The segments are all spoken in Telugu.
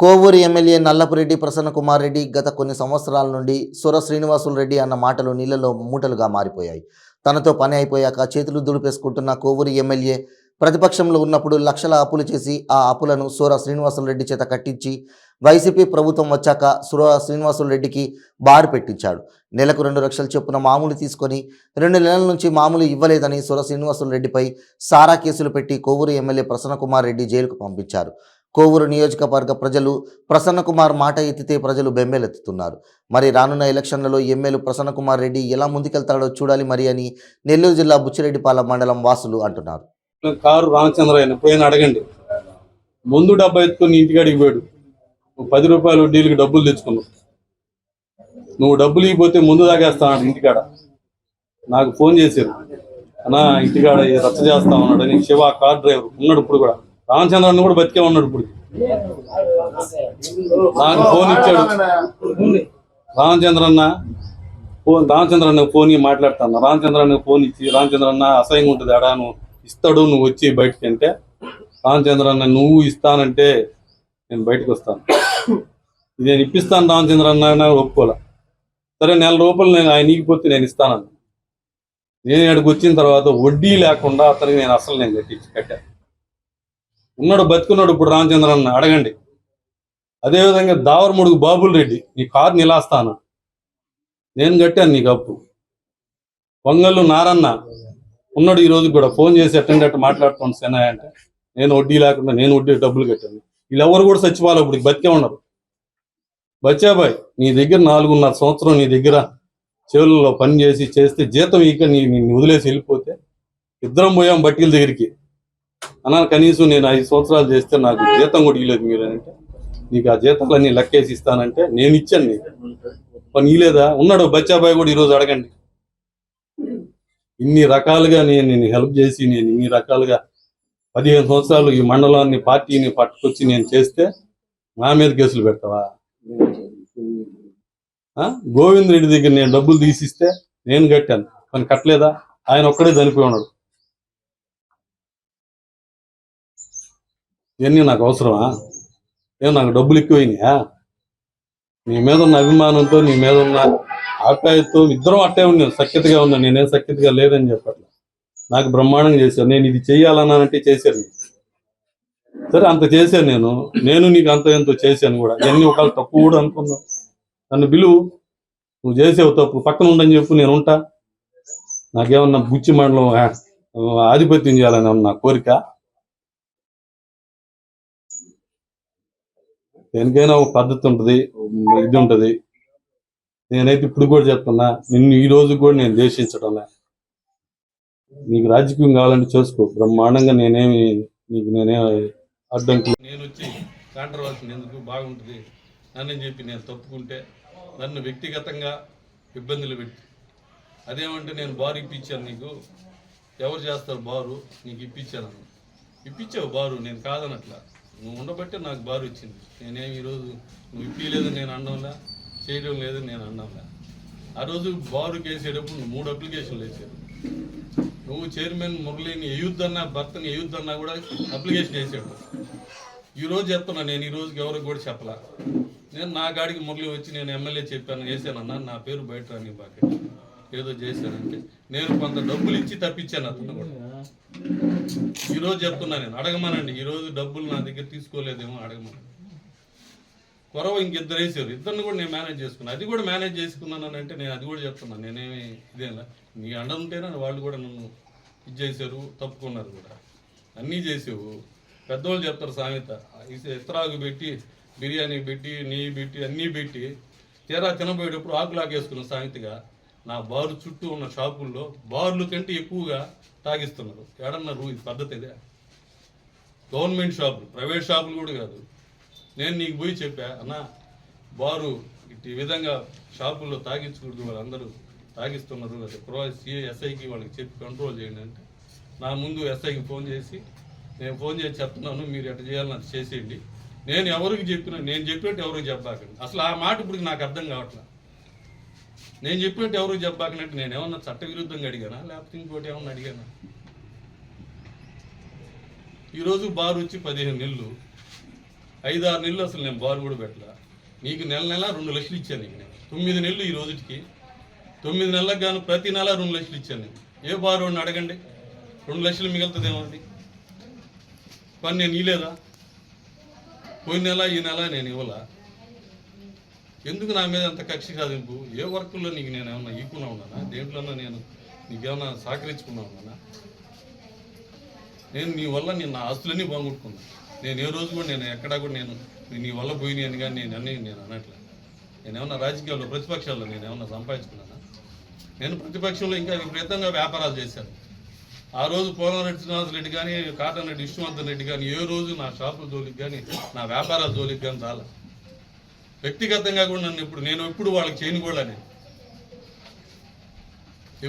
కోవూరు ఎమ్మెల్యే నల్లపురెడ్డి ప్రసన్నకుమార్ రెడ్డి గత కొన్ని సంవత్సరాల నుండి సుర శ్రీనివాసులు రెడ్డి అన్న మాటలు నీళ్లలో మూటలుగా మారిపోయాయి. తనతో పని అయిపోయాక చేతులు దులిపేసుకుంటున్న కోవూరు ఎమ్మెల్యే ప్రతిపక్షంలో ఉన్నప్పుడు లక్షల అప్పులు చేసి ఆ అప్పులను సుర శ్రీనివాసులు రెడ్డి చేత కట్టించి వైసీపీ ప్రభుత్వం వచ్చాక సుర శ్రీనివాసులు రెడ్డికి బారు పెట్టించాడు. నెలకు 2 లక్షల చొప్పున మామూలు తీసుకొని 2 నెలల నుంచి మామూలు ఇవ్వలేదని సుర శ్రీనివాసులు రెడ్డిపై సారా కేసులు పెట్టి కోవూరు ఎమ్మెల్యే ప్రసన్నకుమార్ రెడ్డి జైలుకు పంపించారు. కోవూరు నియోజకవర్గ ప్రజలు ప్రసన్నకుమార్ మాట ఎత్తితే ప్రజలు బెంబేలెత్తుతున్నారు. మరి రానున్న ఎలక్షన్లలో ఎమ్మెల్యే ప్రసన్నకుమార్ రెడ్డి ఎలా ముందుకెళ్తాడో చూడాలి మరి అని నెల్లూరు జిల్లా బుచ్చిరెడ్డిపాలెం మండలం వాసులు అంటున్నారు. కారు రామచంద్రయ్య పోయిన అడగండి. ముందు డబ్బా ఎత్తుకుని ఇంటికాడికి పోయాడు. నువ్వు 10 రూపాయలు వడ్డీలకి డబ్బులు తెచ్చుకున్నావు. నువ్వు డబ్బులు ఇవ్వకపోతే ముందు తాగేస్తాను ఇంటికాడ. నాకు ఫోన్ చేశారు, అన్నా ఇంటికాడ రచ్చ చేస్తా ఉన్నాడు అని. శివ కార్ డ్రైవర్ ఉన్నాడు, ఇప్పుడు కూడా రామచంద్రన్న కూడా బతికే ఉన్నాడు. ఇప్పుడు నాకు ఫోన్ ఇచ్చాడు రామచంద్రన్న ఫోన్ మాట్లాడుతాను. రామచంద్రన్న ఫోన్ ఇచ్చి, రామచంద్రన్న అసహ్యంగా ఉంటుంది అడా, నువ్వు ఇస్తాడు నువ్వు వచ్చి బయటకి అంటే, రామచంద్రన్న నువ్వు ఇస్తానంటే నేను బయటకు వస్తాను, నేను ఇప్పిస్తాను రామచంద్రన్న ఒప్పుకోలే. సరే 1 నెల రూపాయలు నేను ఆయన ఈగిపోతే నేను ఇస్తానని. నేను ఇక్కడికి వచ్చిన తర్వాత వడ్డీ లేకుండా అతనికి నేను కట్టాను. ఉన్నాడు, బతుకున్నాడు ఇప్పుడు రామచంద్రన్న, అడగండి. అదేవిధంగా దావరముడుగు బాబుల్ రెడ్డి నీ కారు నిలాస్తాను, నేను కట్టాను నీకు అప్పు. వంగళ్ళు నారన్న ఉన్నాడు, ఈ రోజు కూడా ఫోన్ చేసి అటెండెంట్ మాట్లాడుతాను సెనాయ్ అంటే, నేను వడ్డీ లేకుండా నేను వడ్డీ డబ్బులు కట్టాను. వీళ్ళెవరు కూడా చచ్చిపోవాలి, ఇప్పుడు బతికే ఉన్నారు. బచ్చాబాయ్ నీ దగ్గర 4.5 సంవత్సరం నీ దగ్గర చెవులలో పని చేస్తే జీతం ఇక నిన్ను వదిలేసి వెళ్ళిపోతే ఇద్దరం పోయాం బట్టీల దగ్గరికి. అన్నా కనీసం నేను 5 సంవత్సరాలు చేస్తే నాకు జీతం కూడా ఇవ్వలేదు మీరు అంటే, నీకు ఆ జీతాలన్నీ లెక్కేసి ఇస్తానంటే నేను ఇచ్చాను నీకు, పని ఇవ్వలేదా? ఉన్నాడు బచ్చాబాయ్ కూడా ఈరోజు అడగండి. ఇన్ని రకాలుగా నేను హెల్ప్ చేసి, నేను ఇన్ని రకాలుగా 15 సంవత్సరాలు ఈ మండలాన్ని పార్టీని పట్టుకొచ్చి నేను చేస్తే నా మీద కేసులు పెడతావా? గోవింద్ రెడ్డి దగ్గర నేను డబ్బులు తీసిస్తే నేను కట్టాను, కానీ కట్టలేదా? ఆయన ఒక్కడే చనిపోయి ఉన్నాడు. ఇవన్నీ నాకు అవసరమా? నాకు డబ్బులు ఎక్కువైనాయా? నీ మీద ఉన్న అభిమానంతో, నీ మీద ఉన్న ఆప్యాయతతో ఇద్దరం అట్టే ఉన్నాం, సఖ్యతగా ఉన్నాం. నేనేం సఖ్యతగా లేదని చెప్పట్లే, నాకు బ్రహ్మాండంగా చేశాను. నేను ఇది చెయ్యాలన్నానంటే చేశాను. సరే అంత చేశాను నేను నీకు అంత ఎంతో చేశాను కూడా. ఇవన్నీ ఒకవేళ తప్పు కూడా అనుకున్నావు, నన్ను బిలువు, నువ్వు చేసావు తప్పు, పక్కన ఉండని చెప్పు, నేను ఉంటా. నాకేమన్నా బుచ్చి మండలం ఆధిపత్యం చేయాలని నా కోరిక. దేనికైనా ఒక పద్ధతి ఉంటుంది, ఇది ఉంటుంది. నేనైతే ఇప్పుడు కూడా చెప్తున్నా, నిన్ను ఈ రోజు కూడా నేను ద్వేషించడంలే. నీకు రాజకీయం కావాలంటే చేసుకో బ్రహ్మాండంగా, నేనే అడ్డంకి. నేను వచ్చి కాంట్రవర్సీ ఎందుకు బాగుంటుంది నన్ను చెప్పి నేను తప్పుకుంటే నన్ను వ్యక్తిగతంగా ఇబ్బందులు పెట్టి, అదేమంటే నేను బారు ఇప్పించాను నీకు, ఎవరు చేస్తారు బారు, నీకు ఇప్పించావు బారు, నేను కాదనట్లా. నువ్వు ఉండబట్టే నాకు బారు వచ్చింది. నేనేమి ఈరోజు నువ్వు ఇప్పలేదని నేను అనడంలా, చేయడం లేదని నేను అనడంలా. ఆ రోజు బారు వేసేటప్పుడు నువ్వు 3 అప్లికేషన్లు వేసావు. నువ్వు చైర్మన్ మురళిని వేయొద్దన్నా, భర్తని వేయొద్దన్నా కూడా అప్లికేషన్ వేసాడు. ఈరోజు చెప్తున్నా, నేను ఈ రోజుకి ఎవరికి కూడా చెప్పలా. నేను నా గాడికి మురళి వచ్చి నేను ఎమ్మెల్యే చెప్పాను, వేసానన్నా, నా పేరు బయట రాని బాక ఏదో చేశానంటే నేను కొంత డబ్బులు ఇచ్చి తప్పించాను అతను కూడా. ఈరోజు చెప్తున్నా, నేను అడగమనండి. ఈరోజు డబ్బులు నా దగ్గర తీసుకోలేదేమో అడగమనండి. కొరవ ఇంకిద్దరు వేసారు, ఇద్దరిని కూడా నేను మేనేజ్ చేసుకున్నాను. అది కూడా మేనేజ్ చేసుకున్నానంటే నేను అది కూడా చెప్తున్నాను. నేనేమి ఇదేనా, నీ అండ ఉంటేనా వాళ్ళు కూడా నన్ను ఇది చేశారు, తప్పుకున్నారు కూడా. అన్నీ చేసావు. పెద్దవాళ్ళు చెప్తారు సామెత, ఇతరాకు పెట్టి బిర్యానీ పెట్టి నెయ్యి పెట్టి అన్నీ పెట్టి తీరా తినబోయేటప్పుడు ఆకులాగేసుకున్న సామెతగా నా బారు చుట్టూ ఉన్న షాపుల్లో బార్లు కంటే ఎక్కువగా తాగిస్తున్నారు. ఏడన్నారు, ఇది పద్ధతి ఇదే? గవర్నమెంట్ షాపులు, ప్రైవేట్ షాపులు కూడా కాదు. నేను నీకు పోయి చెప్పా, అన్నా బారు ఈ విధంగా షాపుల్లో తాగించకూడదు, వాళ్ళందరూ తాగిస్తున్నారు, ఎస్ఐకి వాళ్ళకి చెప్పి కంట్రోల్ చేయండి అంటే, నా ముందు ఎస్ఐకి ఫోన్ చేసి చెప్తున్నాను, మీరు ఎట్లా చేయాలని అది చేసేయండి. నేను ఎవరికి చెప్పినా, నేను చెప్పినట్టు ఎవరికి చెప్పాకండి. అసలు ఆ మాట ఇప్పుడు నాకు అర్థం కావట్లేదు. నేను చెప్పినట్టు ఎవరికి చెప్పాకనంటే నేను ఏమన్నా చట్టవిరుద్ధంగా అడిగానా, లేకపోతే ఇంకోటి ఏమన్నా అడిగానా? ఈరోజు బారు వచ్చి 15 నెలలు 5-6 నెలలు అసలు నేను బారు కూడా పెట్టలా. నీకు నెల 2 లక్షలు ఇచ్చాను నీకు నేను. 9 నెలలు ఈ రోజుకి 9 నెలలకు గాను ప్రతి నెల 2 లక్షలు ఇచ్చాను నేను. ఏ బారోని అడగండి, 2 లక్షలు మిగులుతుంది ఏమది పని నేను ఇవ్వలేదా? పోయిన నెల ఈ నెల నేను ఇవ్వలా. ఎందుకు నా మీద అంత కక్ష సాధింపు? ఏ వర్కుల్లో నీకు నేను ఏమన్నా ఈకున్నా ఉన్నానా? దేంట్లోనో నేను నీకేమన్నా సహకరించుకున్నా ఉన్నానా? నేను నీ వల్ల నేను నా ఆస్తులన్నీ బాగుంటుకున్నా. నేను ఏ రోజు కూడా నేను ఎక్కడా కూడా నేను నీ వల్ల పోయినాయి అని కానీ నేను అనట్లే. నేనేమన్నా రాజకీయాల్లో ప్రతిపక్షాల్లో నేనేమన్నా సంపాదించుకున్నానా? నేను ప్రతిపక్షంలో ఇంకా విపరీతంగా వ్యాపారాలు చేశాను. ఆ రోజు పోలంరెడ్డి శ్రీనివాసరెడ్డి కానీ కాటన్ రెడ్డి విష్ణువర్ధన్ రెడ్డి కానీ ఏ రోజు నా షాపుల జోలికి కానీ నా వ్యాపారాల జోలికి కానీ రాలే. వ్యక్తిగతంగా కూడా నన్ను నేను ఎప్పుడు వాళ్ళకి చేయను కూడా నేను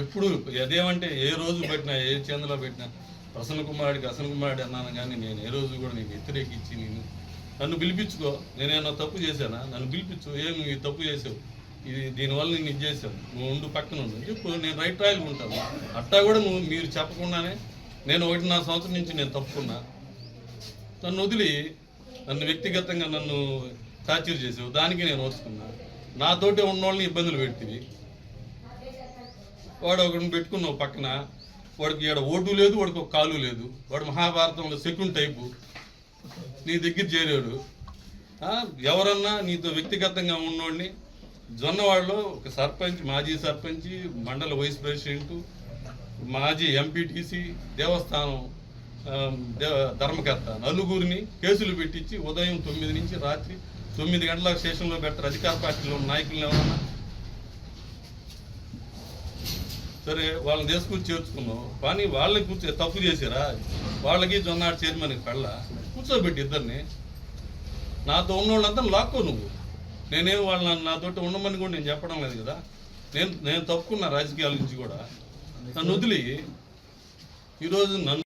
ఎప్పుడు అదేమంటే ఏ రోజు పెట్టినా ఏ చంద్రలో పెట్టినా ప్రసన్న కుమారుడికి అన్నాను కానీ నేను ఏ రోజు కూడా నీకు వ్యతిరేకించి నన్ను పిలిపించుకో. నేనేమన్నా తప్పు చేశానా? నన్ను పిలిపించు. నువ్వు ఈ తప్పు చేసావు, దీనివల్ల నేను ఇది చేశాను, నువ్వు ఉండు పక్కన ఉండు చెప్పు, నేను రైట్ రాయలు ఉంటాను. అట్టా కూడా మీరు చెప్పకుండానే నేను 1.5 సంవత్సరం నుంచి నేను తప్పుకున్నా. నన్ను వదిలి నన్ను వ్యక్తిగతంగా నన్ను టార్చర్ చేసావు, దానికి నేను ఓర్చుకున్నా. నాతోటే ఉన్నోళ్ళని ఇబ్బందులు పెడుతుంది. వాడు ఒకరిని పెట్టుకున్నావు పక్కన, వాడికి ఇక్కడ ఓటు లేదు, వాడికి ఒక కాలు లేదు. వాడు మహాభారతంలో సెకండ్ టైపు నీ దగ్గర చేరాడు. ఎవరన్నా నీతో వ్యక్తిగతంగా ఉన్నోడిని జొన్నవాడలో ఒక సర్పంచ్, మాజీ సర్పంచ్, మండల వైస్ ప్రెసిడెంట్, మాజీ ఎంపీటీసీ, దేవస్థానం ధర్మకర్త నలుగురిని కేసులు పెట్టించి ఉదయం 9 నుంచి రాత్రి 9 గంటల స్టేషన్లో పెట్టారు. అధికార పార్టీలో నాయకులను ఎవరన్నా సరే వాళ్ళని తీసుకొచ్చి చేర్చుకున్నావు, కానీ వాళ్ళకి తప్పు చేశారా? వాళ్ళకి జొన్నాడు చైర్మన్కి పెళ్ళ కూర్చోబెట్టి ఇద్దరిని. నాతో ఉన్నోళ్ళంతా లాక్కో నువ్వు. నేనేం వాళ్ళని నాతోటి ఉండమని కూడా నేను చెప్పడం లేదు కదా. నేను తప్పుకున్న రాజకీయాల నుంచి కూడా. నన్ను వదిలి ఈరోజు నన్ను